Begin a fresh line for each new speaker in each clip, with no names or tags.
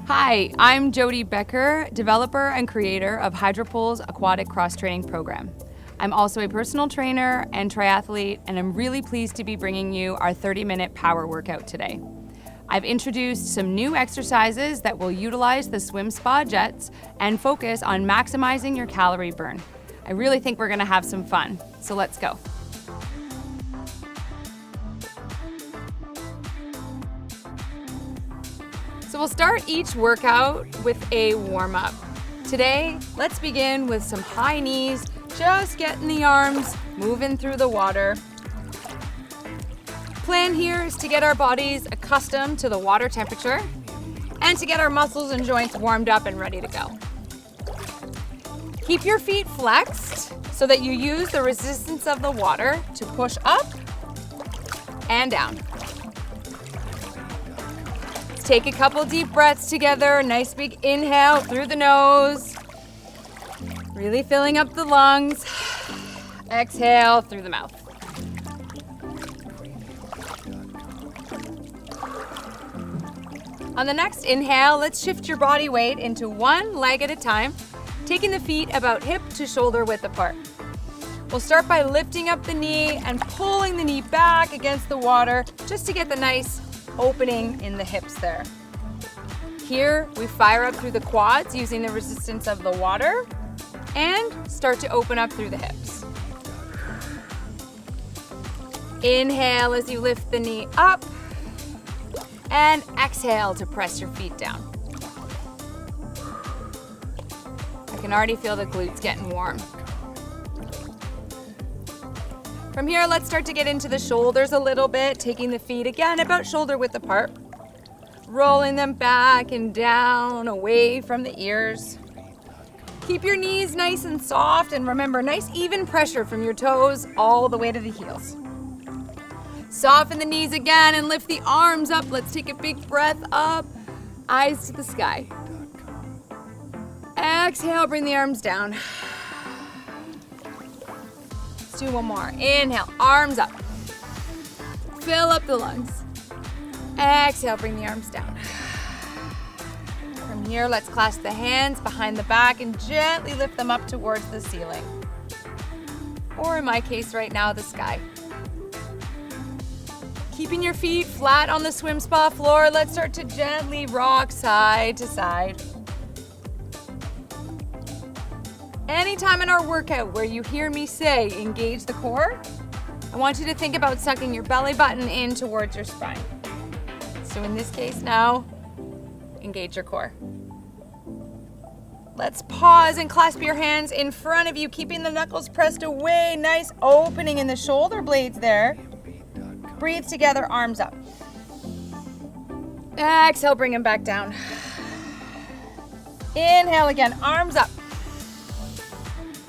Hi, I'm Jodie Becker, developer and creator of Hydropool's Aquatic Cross Training program. I'm also a personal trainer and triathlete, and I'm really pleased to be bringing you our 30-minute power workout today. I've introduced some new exercises that will utilize the swim spa jets and focus on maximizing your calorie burn. I really think we're gonna have some fun, so let's go. So we'll start each workout with a warm-up. Today, let's begin with some high knees, just getting the arms moving through the water. Plan here is to get our bodies accustomed to the water temperature and to get our muscles and joints warmed up and ready to go. Keep your feet flexed so that you use the resistance of the water to push up and down. Take a couple deep breaths together. Nice big inhale through the nose. Really filling up the lungs. Exhale through the mouth. On the next inhale, let's shift your body weight into one leg at a time, taking the feet about hip to shoulder width apart. We'll start by lifting up the knee and pulling the knee back against the water just to get the nice opening in the hips there. Here, we fire up through the quads using the resistance of the water and start to open up through the hips. Inhale as you lift the knee up and exhale to press your feet down. I can already feel the glutes getting warm. From here, let's start to get into the shoulders a little bit, taking the feet again about shoulder width apart, rolling them back and down away from the ears. Keep your knees nice and soft, and remember, nice even pressure from your toes all the way to the heels. Soften the knees again and lift the arms up. Let's take a big breath up, eyes to the sky. Exhale, bring the arms down. Let's do one more. Inhale, arms up. Fill up the lungs. Exhale, bring the arms down. From here, let's clasp the hands behind the back and gently lift them up towards the ceiling. Or in my case right now, the sky. Keeping your feet flat on the swim spa floor, let's start to gently rock side to side. Anytime in our workout where you hear me say engage the core, I want you to think about sucking your belly button in towards your spine. So in this case now, engage your core. Let's pause and clasp your hands in front of you, keeping the knuckles pressed away. Nice opening in the shoulder blades there. Breathe together, arms up. Exhale, bring them back down. Inhale again, arms up.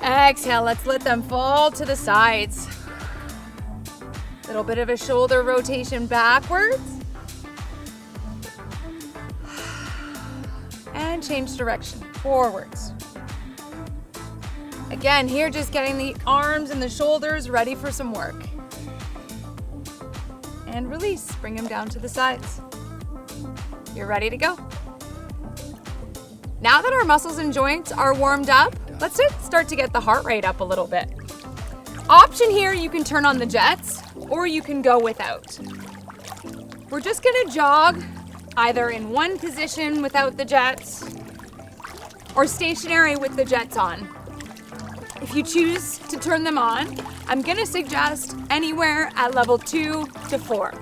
Exhale, let's let them fall to the sides. Little bit of a shoulder rotation backwards. And change direction, forwards. Again, here just getting the arms and the shoulders ready for some work. And release, bring them down to the sides. You're ready to go. Now that our muscles and joints are warmed up, let's start to get the heart rate up a little bit. Option here, you can turn on the jets or you can go without. We're just gonna jog either in one position without the jets or stationary with the jets on. If you choose to turn them on, I'm gonna suggest anywhere at level 2 to 4.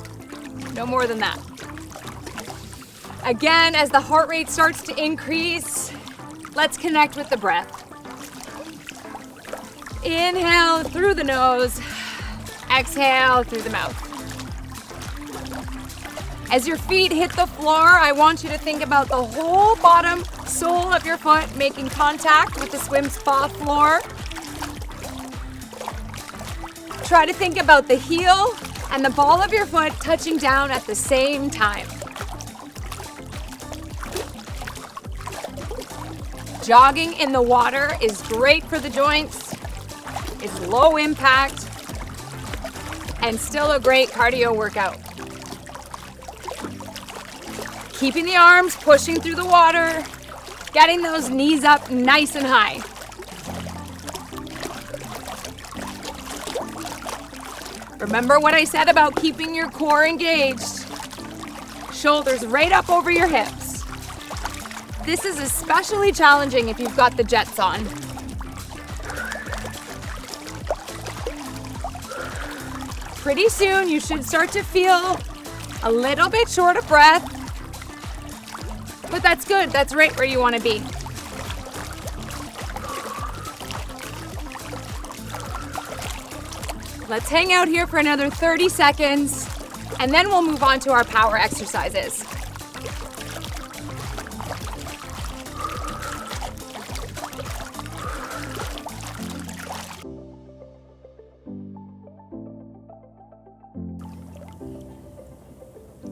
No more than that. Again, as the heart rate starts to increase, let's connect with the breath. Inhale through the nose, exhale through the mouth. As your feet hit the floor, I want you to think about the whole bottom sole of your foot making contact with the swim spa floor. Try to think about the heel and the ball of your foot touching down at the same time. Jogging in the water is great for the joints. It's low impact and still a great cardio workout. Keeping the arms pushing through the water, getting those knees up nice and high. Remember what I said about keeping your core engaged. Shoulders right up over your hips. This is especially challenging if you've got the jets on. Pretty soon you should start to feel a little bit short of breath, but that's good. That's right where you want to be. Let's hang out here for another 30 seconds, and then we'll move on to our power exercises.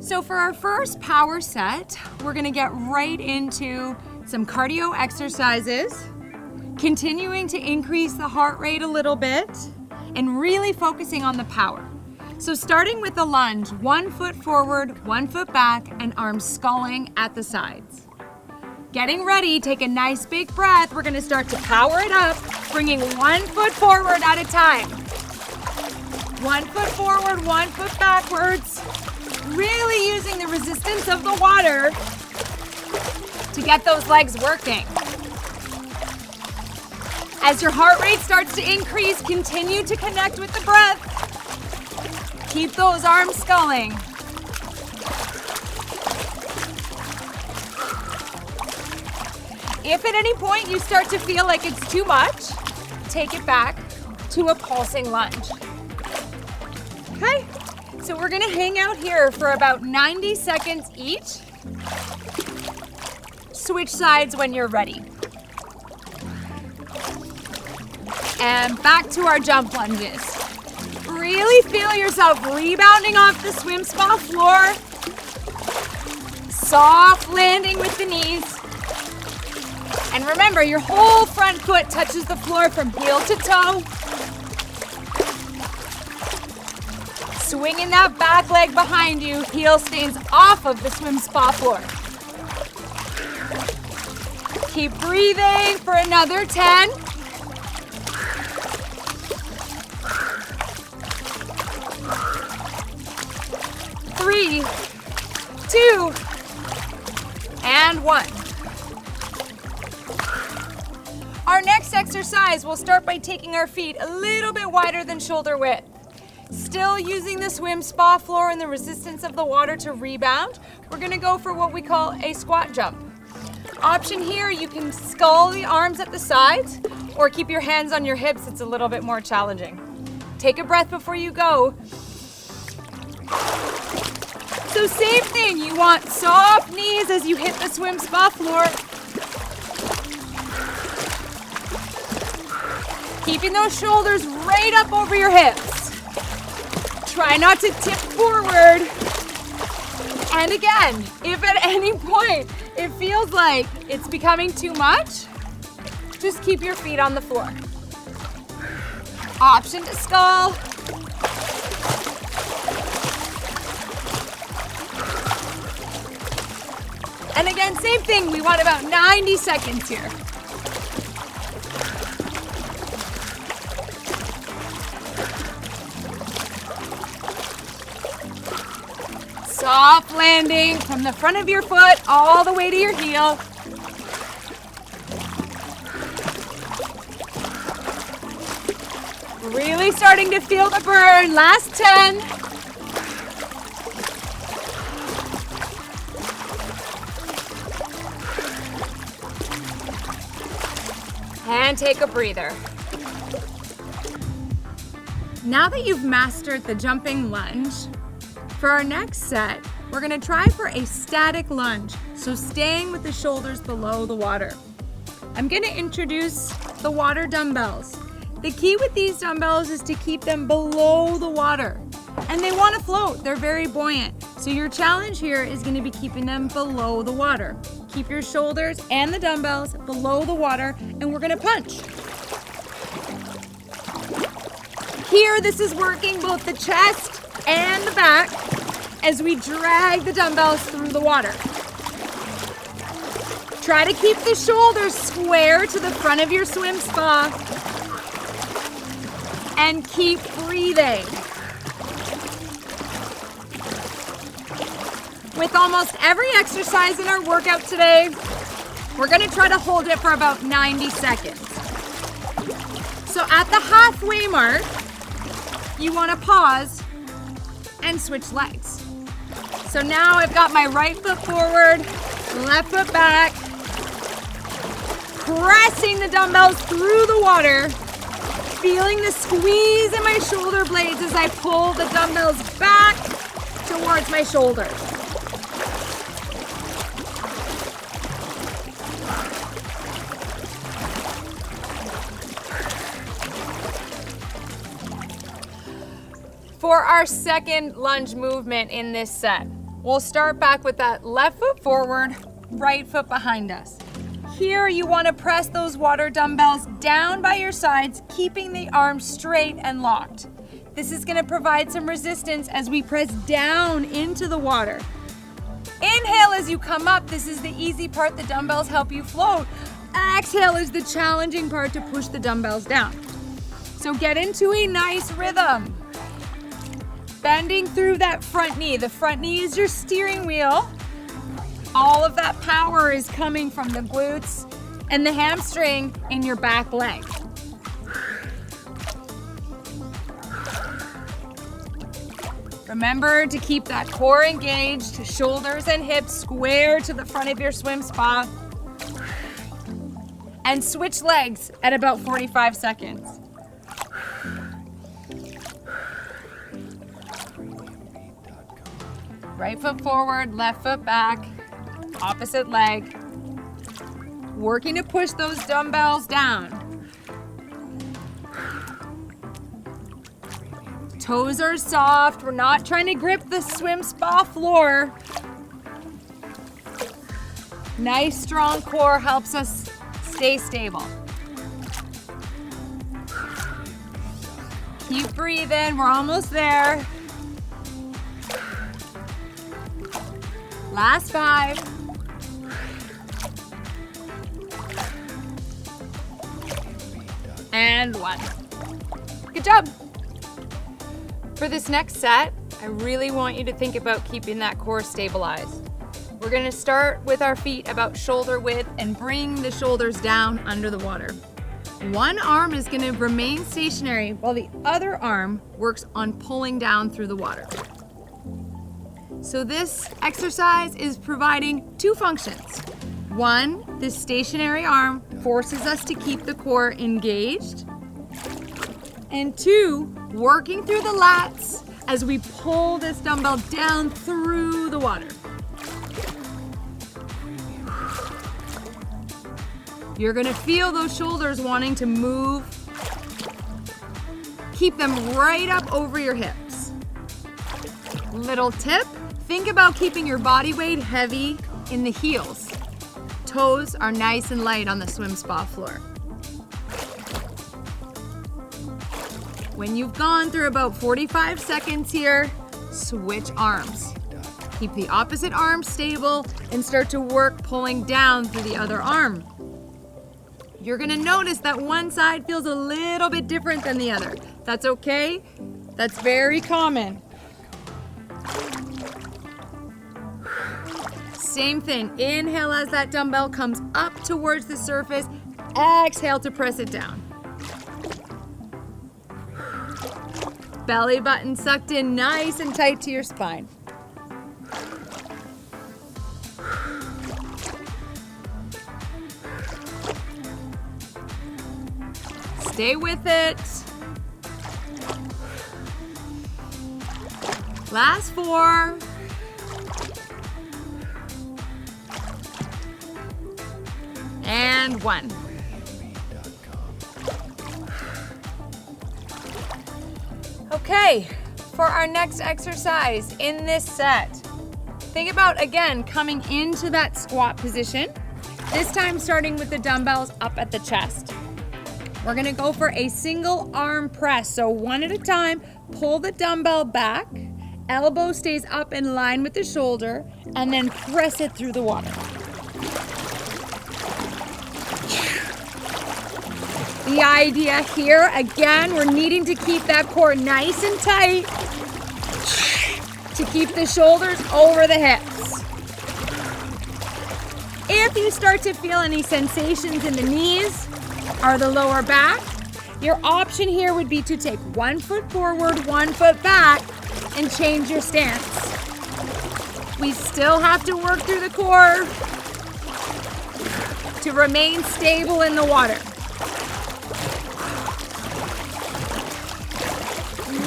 So for our first power set, we're gonna get right into some cardio exercises, continuing to increase the heart rate a little bit, and really focusing on the power. So starting with the lunge, 1 foot forward, 1 foot back, and arms sculling at the sides. Getting ready, take a nice big breath. We're gonna start to power it up, bringing 1 foot forward at a time. 1 foot forward, 1 foot backwards. Really using the resistance of the water to get those legs working. As your heart rate starts to increase, continue to connect with the breath. Keep those arms sculling. If at any point you start to feel like it's too much, take it back to a pulsing lunge. Okay, so we're gonna hang out here for about 90 seconds each. Switch sides when you're ready. And back to our jump lunges. Really feel yourself rebounding off the swim spa floor. Soft landing with the knees. And remember, your whole front foot touches the floor from heel to toe. Swinging that back leg behind you, heel stays off of the swim spa floor. Keep breathing for another 10. 3, 2, and 1. Our next exercise, we'll start by taking our feet a little bit wider than shoulder width. Still using the swim spa floor and the resistance of the water to rebound, we're gonna go for what we call a squat jump. Option here, you can scull the arms at the sides or keep your hands on your hips. It's a little bit more challenging. Take a breath before you go. So same thing, you want soft knees as you hit the swim spa floor. Keeping those shoulders right up over your hips. Try not to tip forward. And again, if at any point it feels like it's becoming too much, just keep your feet on the floor. Option to scull. And again, same thing, we want about 90 seconds here. Soft landing from the front of your foot all the way to your heel. Really starting to feel the burn. Last 10. And take a breather. Now that you've mastered the jumping lunge, for our next set, we're gonna try for a static lunge, so staying with the shoulders below the water. I'm gonna introduce the water dumbbells. The key with these dumbbells is to keep them below the water. And they wanna float, they're very buoyant. So your challenge here is gonna be keeping them below the water. Keep your shoulders and the dumbbells below the water, and we're gonna punch. Here, this is working both the chest and the back as we drag the dumbbells through the water. Try to keep the shoulders square to the front of your swim spa. And keep breathing. With almost every exercise in our workout today, we're gonna try to hold it for about 90 seconds. So at the halfway mark, you wanna pause and switch legs. So now I've got my right foot forward, left foot back, pressing the dumbbells through the water, feeling the squeeze in my shoulder blades as I pull the dumbbells back towards my shoulders. For our second lunge movement in this set, we'll start back with that left foot forward, right foot behind us. Here you want to press those water dumbbells down by your sides, keeping the arms straight and locked. This is going to provide some resistance as we press down into the water. Inhale as you come up. This is the easy part. The dumbbells help you float. Exhale is the challenging part to push the dumbbells down. So get into a nice rhythm. Bending through that front knee. The front knee is your steering wheel. All of that power is coming from the glutes and the hamstring in your back leg. Remember to keep that core engaged, shoulders and hips square to the front of your swim spa. And switch legs at about 45 seconds. Right foot forward, left foot back, opposite leg. Working to push those dumbbells down. Toes are soft. We're not trying to grip the swim spa floor. Nice strong core helps us stay stable. Keep breathing. We're almost there. Last 5. And 1. Good job. For this next set, I really want you to think about keeping that core stabilized. We're going to start with our feet about shoulder width and bring the shoulders down under the water. One arm is going to remain stationary while the other arm works on pulling down through the water. So this exercise is providing 2 functions. 1, this stationary arm forces us to keep the core engaged. And 2, working through the lats as we pull this dumbbell down through the water. You're gonna feel those shoulders wanting to move. Keep them right up over your hips. Little tip. Think about keeping your body weight heavy in the heels. Toes are nice and light on the swim spa floor. When you've gone through about 45 seconds here, switch arms. Keep the opposite arm stable and start to work pulling down through the other arm. You're gonna notice that one side feels a little bit different than the other. That's okay. That's very common. Same thing, inhale as that dumbbell comes up towards the surface, exhale to press it down. Belly button sucked in nice and tight to your spine. Stay with it. Last 4. And 1. Okay, for our next exercise in this set, think about, again, coming into that squat position, this time starting with the dumbbells up at the chest. We're gonna go for a single arm press, so one at a time, pull the dumbbell back, elbow stays up in line with the shoulder, and then press it through the water. The idea here, again, we're needing to keep that core nice and tight to keep the shoulders over the hips. If you start to feel any sensations in the knees or the lower back, your option here would be to take 1 foot forward, 1 foot back, and change your stance. We still have to work through the core to remain stable in the water.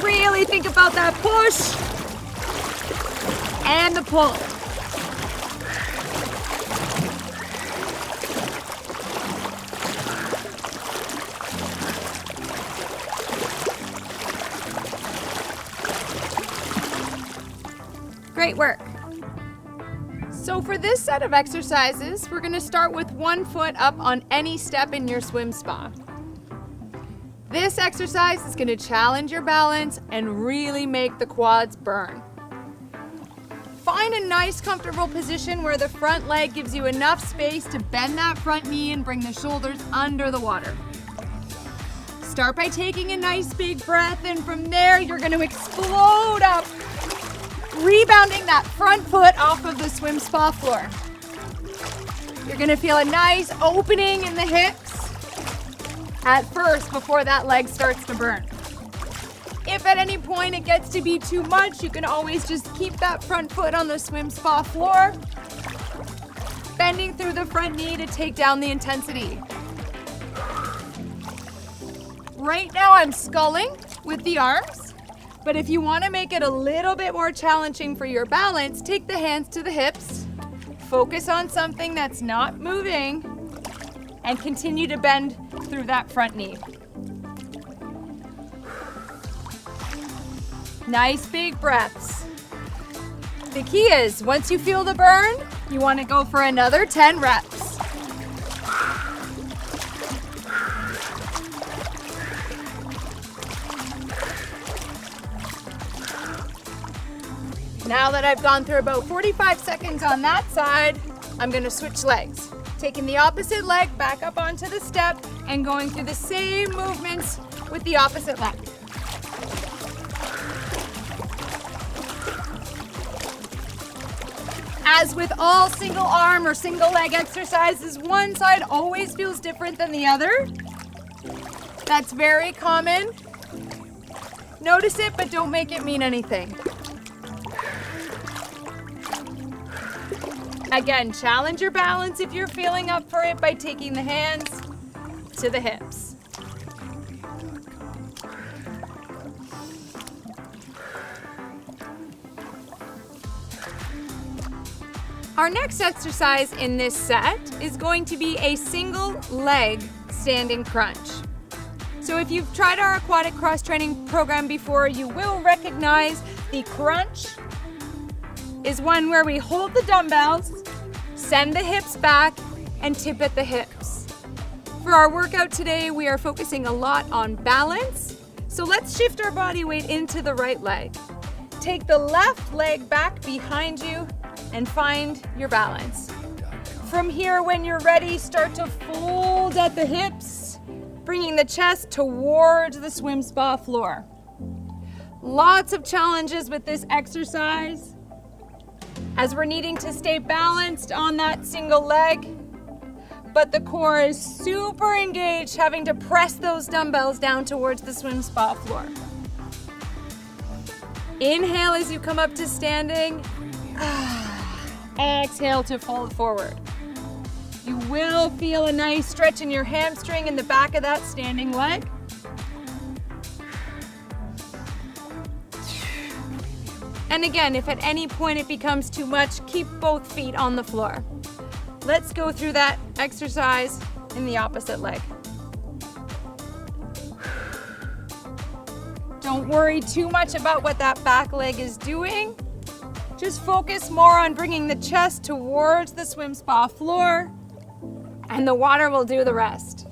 Really think about that push and the pull. Great work. So for this set of exercises, we're going to start with 1 foot up on any step in your swim spa. This exercise is going to challenge your balance and really make the quads burn. Find a nice comfortable position where the front leg gives you enough space to bend that front knee and bring the shoulders under the water. Start by taking a nice big breath, and from there you're going to explode up, rebounding that front foot off of the swim spa floor. You're going to feel a nice opening in the hips at first before that leg starts to burn. If at any point it gets to be too much, you can always just keep that front foot on the swim spa floor, bending through the front knee to take down the intensity. Right now I'm sculling with the arms, but if you want to make it a little bit more challenging for your balance, take the hands to the hips, focus on something that's not moving, and continue to bend through that front knee. Nice big breaths. The key is, once you feel the burn, you want to go for another 10 reps. Now that I've gone through about 45 seconds on that side, I'm going to switch legs. Taking the opposite leg back up onto the step and going through the same movements with the opposite leg. As with all single arm or single leg exercises, one side always feels different than the other. That's very common. Notice it, but don't make it mean anything. Again, challenge your balance if you're feeling up for it by taking the hands to the hips. Our next exercise in this set is going to be a single leg standing crunch. So if you've tried our Aquatic Cross Training program before, you will recognize the crunch is one where we hold the dumbbells, send the hips back, and tip at the hips. For our workout today, we are focusing a lot on balance. So let's shift our body weight into the right leg. Take the left leg back behind you and find your balance. From here, when you're ready, start to fold at the hips, bringing the chest towards the swim spa floor. Lots of challenges with this exercise, as we're needing to stay balanced on that single leg, but the core is super engaged, having to press those dumbbells down towards the swim spa floor. Inhale as you come up to standing. Exhale to fold forward. You will feel a nice stretch in your hamstring in the back of that standing leg. And again, if at any point it becomes too much, keep both feet on the floor. Let's go through that exercise in the opposite leg. Don't worry too much about what that back leg is doing. Just focus more on bringing the chest towards the swim spa floor, and the water will do the rest.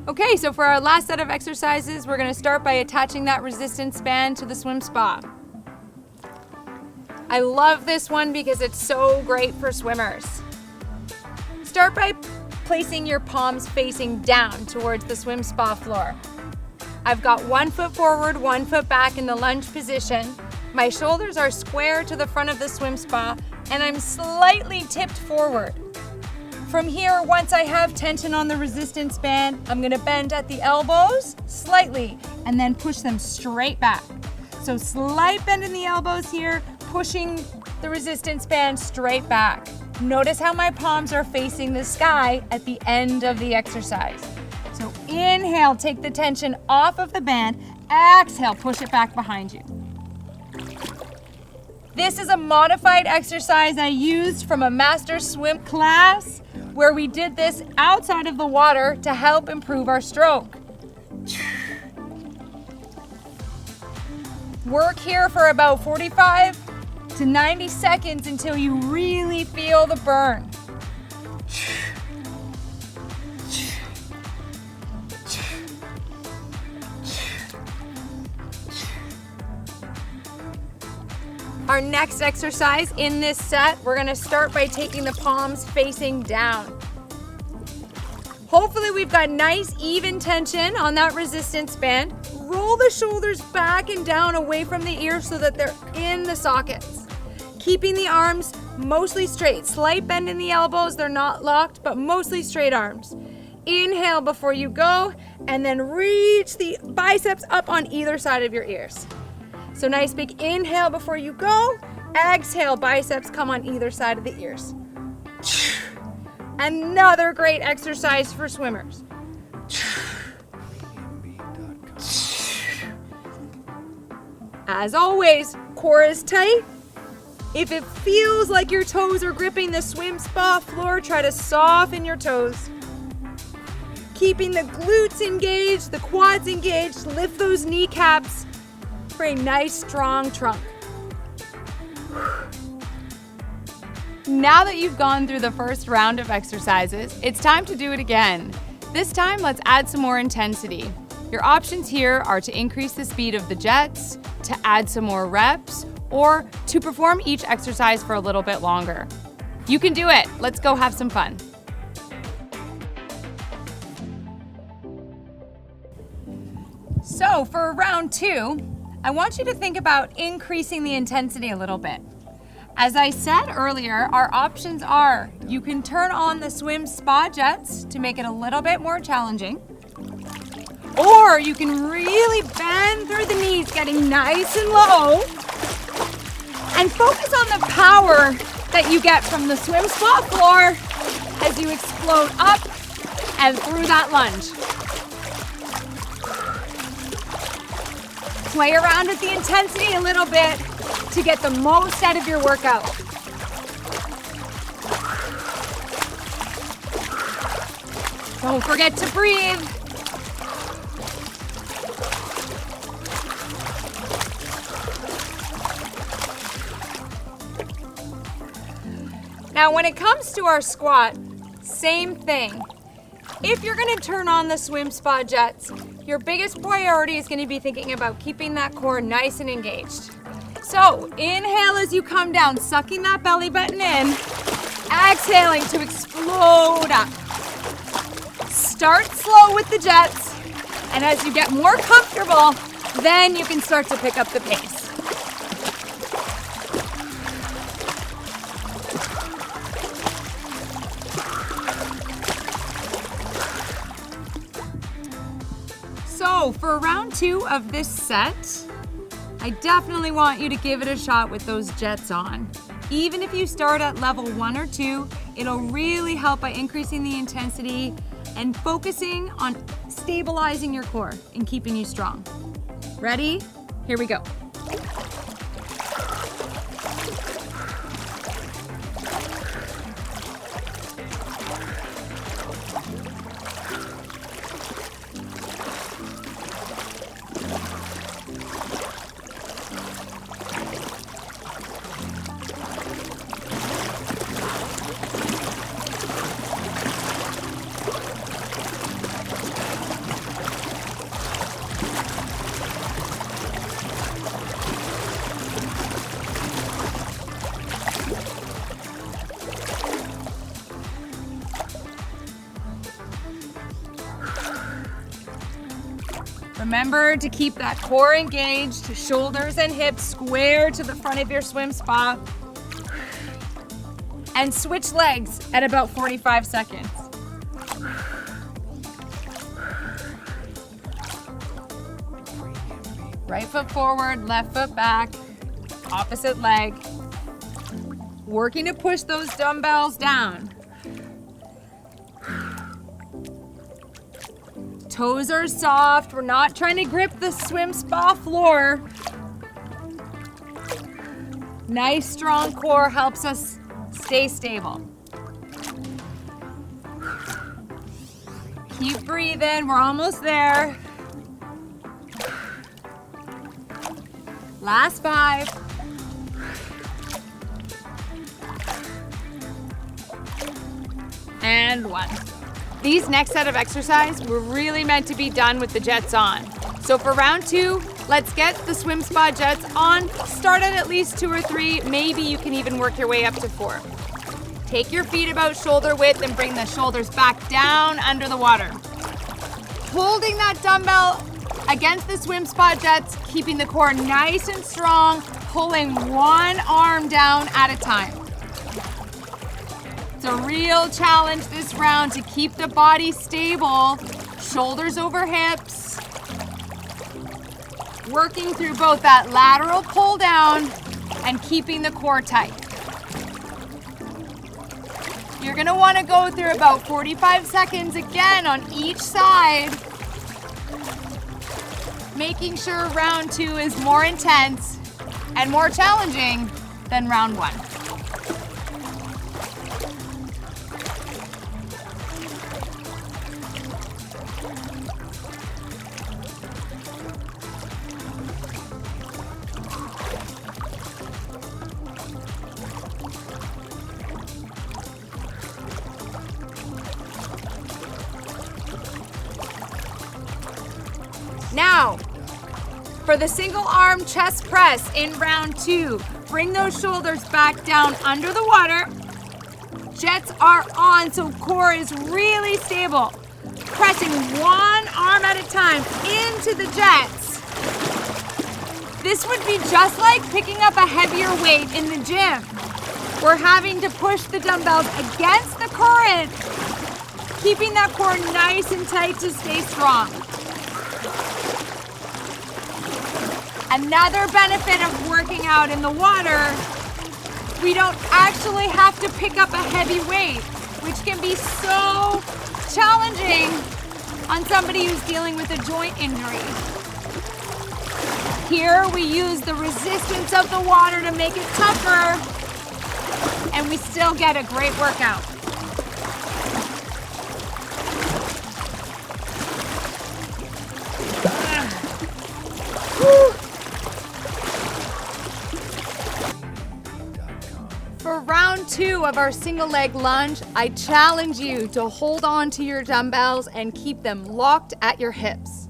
Okay, so for our last set of exercises, we're gonna start by attaching that resistance band to the swim spa. I love this one because it's so great for swimmers. Start by placing your palms facing down towards the swim spa floor. I've got 1 foot forward, 1 foot back in the lunge position. My shoulders are square to the front of the swim spa, and I'm slightly tipped forward. From here, once I have tension on the resistance band, I'm gonna bend at the elbows slightly and then push them straight back. So slight bend in the elbows here, pushing the resistance band straight back. Notice how my palms are facing the sky at the end of the exercise. So inhale, take the tension off of the band. Exhale, push it back behind you. This is a modified exercise I used from a master swim class where we did this outside of the water to help improve our stroke. Work here for about 45 to 90 seconds until you really feel the burn. Our next exercise in this set, we're gonna start by taking the palms facing down. Hopefully we've got nice even tension on that resistance band. Roll the shoulders back and down away from the ears so that they're in the sockets. Keeping the arms mostly straight. Slight bend in the elbows, they're not locked, but mostly straight arms. Inhale before you go, and then reach the biceps up on either side of your ears. So nice big inhale before you go. Exhale, biceps come on either side of the ears. Another great exercise for swimmers. As always, core is tight. If it feels like your toes are gripping the swim spa floor, try to soften your toes. Keeping the glutes engaged, the quads engaged, lift those kneecaps for a nice strong trunk. Now that you've gone through the first round of exercises, it's time to do it again. This time, let's add some more intensity. Your options here are to increase the speed of the jets, to add some more reps, or to perform each exercise for a little bit longer. You can do it. Let's go have some fun. So for round 2, I want you to think about increasing the intensity a little bit. As I said earlier, our options are you can turn on the swim spa jets to make it a little bit more challenging, or you can really bend through the knees, getting nice and low, and focus on the power that you get from the swim spa floor as you explode up and through that lunge. Play around with the intensity a little bit to get the most out of your workout. Don't forget to breathe. Now, when it comes to our squat, same thing. If you're gonna turn on the swim spa jets, your biggest priority is gonna be thinking about keeping that core nice and engaged. So inhale as you come down, sucking that belly button in, exhaling to explode up. Start slow with the jets, and as you get more comfortable, then you can start to pick up the pace. So for round 2 of this set, I definitely want you to give it a shot with those jets on. Even if you start at level 1 or 2, it'll really help by increasing the intensity and focusing on stabilizing your core and keeping you strong. Ready? Here we go. Remember to keep that core engaged, shoulders and hips square to the front of your swim spa. And switch legs at about 45 seconds. Right foot forward, left foot back, opposite leg. Working to push those dumbbells down. Toes are soft. We're not trying to grip the swim spa floor. Nice strong core helps us stay stable. Keep breathing. We're almost there. Last 5. And 1. These next set of exercise were really meant to be done with the jets on. So for round 2, let's get the swim spa jets on. Start at least 2 or 3. Maybe you can even work your way up to 4. Take your feet about shoulder width and bring the shoulders back down under the water. Holding that dumbbell against the swim spa jets, keeping the core nice and strong, pulling one arm down at a time. It's a real challenge this round to keep the body stable, shoulders over hips, working through both that lateral pull down and keeping the core tight. You're gonna wanna go through about 45 seconds again on each side, making sure round 2 is more intense and more challenging than round 1. Now, for the single arm chest press in round 2, bring those shoulders back down under the water. Jets are on, so core is really stable. Pressing one arm at a time into the jets. This would be just like picking up a heavier weight in the gym. We're having to push the dumbbells against the current, keeping that core nice and tight to stay strong. Another benefit of working out in the water, we don't actually have to pick up a heavy weight, which can be so challenging on somebody who's dealing with a joint injury. Here we use the resistance of the water to make it tougher, and we still get a great workout. For round 2 of our single leg lunge, I challenge you to hold on to your dumbbells and keep them locked at your hips.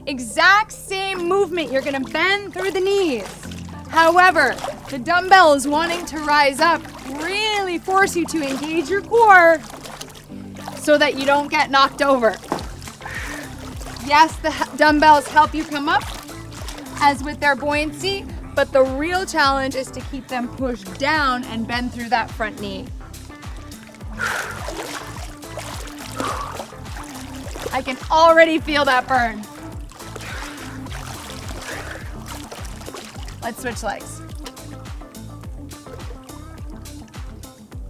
Exact same movement, you're gonna bend through the knees. However, the dumbbell is wanting to rise up, really force you to engage your core so that you don't get knocked over. Yes, the dumbbells help you come up, as with their buoyancy, but the real challenge is to keep them pushed down and bend through that front knee. I can already feel that burn. Let's switch legs.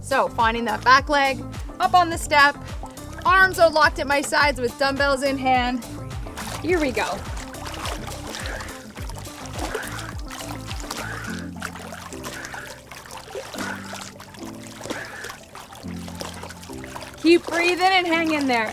So finding that back leg, up on the step, arms are locked at my sides with dumbbells in hand. Here we go. Keep breathing and hang in there.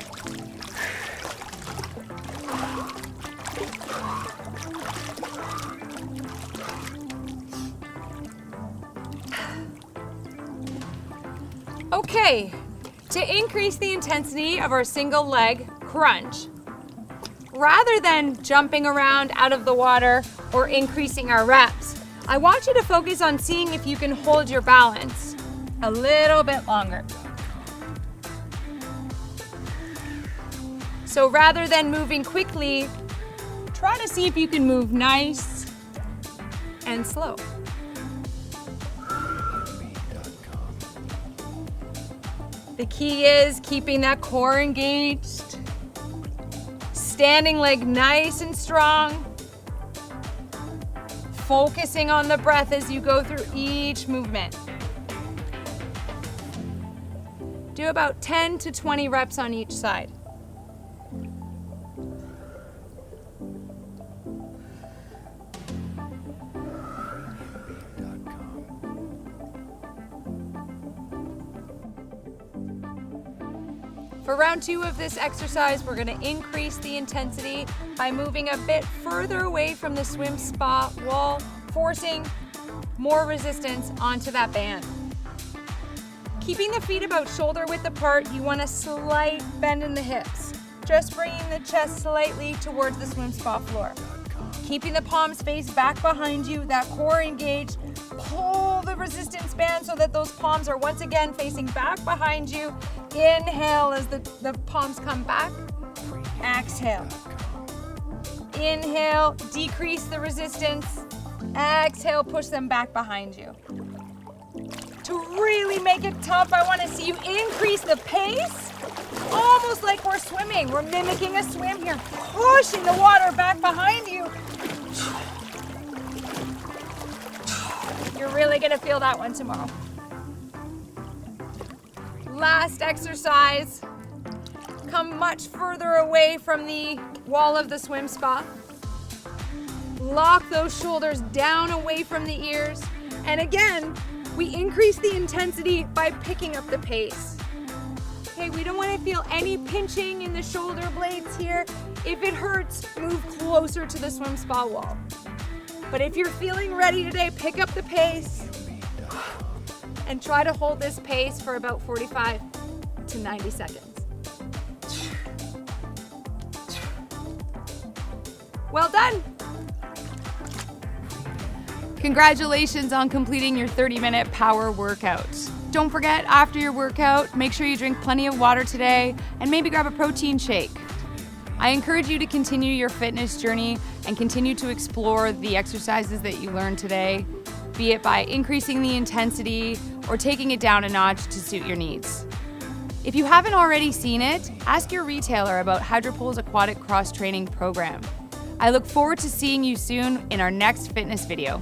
Okay, to increase the intensity of our single leg crunch, rather than jumping around out of the water or increasing our reps, I want you to focus on seeing if you can hold your balance a little bit longer. So rather than moving quickly, Try to see if you can move nice and slow. The key is keeping that core engaged, standing leg nice and strong, focusing on the breath as you go through each movement. Do about 10 to 20 reps on each side. For round 2 of this exercise, we're going to increase the intensity by moving a bit further away from the swim spa wall, forcing more resistance onto that band. Keeping the feet about shoulder width apart, you want a slight bend in the hips, just bringing the chest slightly towards the swim spa floor. Keeping the palms face back behind you, that core engaged. Pull the resistance band so that those palms are once again facing back behind you. Inhale as the palms come back. Exhale. Inhale, decrease the resistance. Exhale, push them back behind you. To really make it tough, I want to see you increase the pace, almost like we're swimming. We're mimicking a swim here, pushing the water back behind you. You're really going to feel that one tomorrow. Last exercise. Come much further away from the wall of the swim spa. Lock those shoulders down away from the ears. And again, we increase the intensity by picking up the pace. Okay, we don't want to feel any pinching in the shoulder blades here. If it hurts, move closer to the swim spa wall. But if you're feeling ready today, pick up the pace and try to hold this pace for about 45 to 90 seconds. Well done. Congratulations on completing your 30-minute power workout. Don't forget, after your workout, make sure you drink plenty of water today and maybe grab a protein shake. I encourage you to continue your fitness journey and continue to explore the exercises that you learned today, be it by increasing the intensity or taking it down a notch to suit your needs. If you haven't already seen it, ask your retailer about Hydropool's Aquatic Cross Training program. I look forward to seeing you soon in our next fitness video.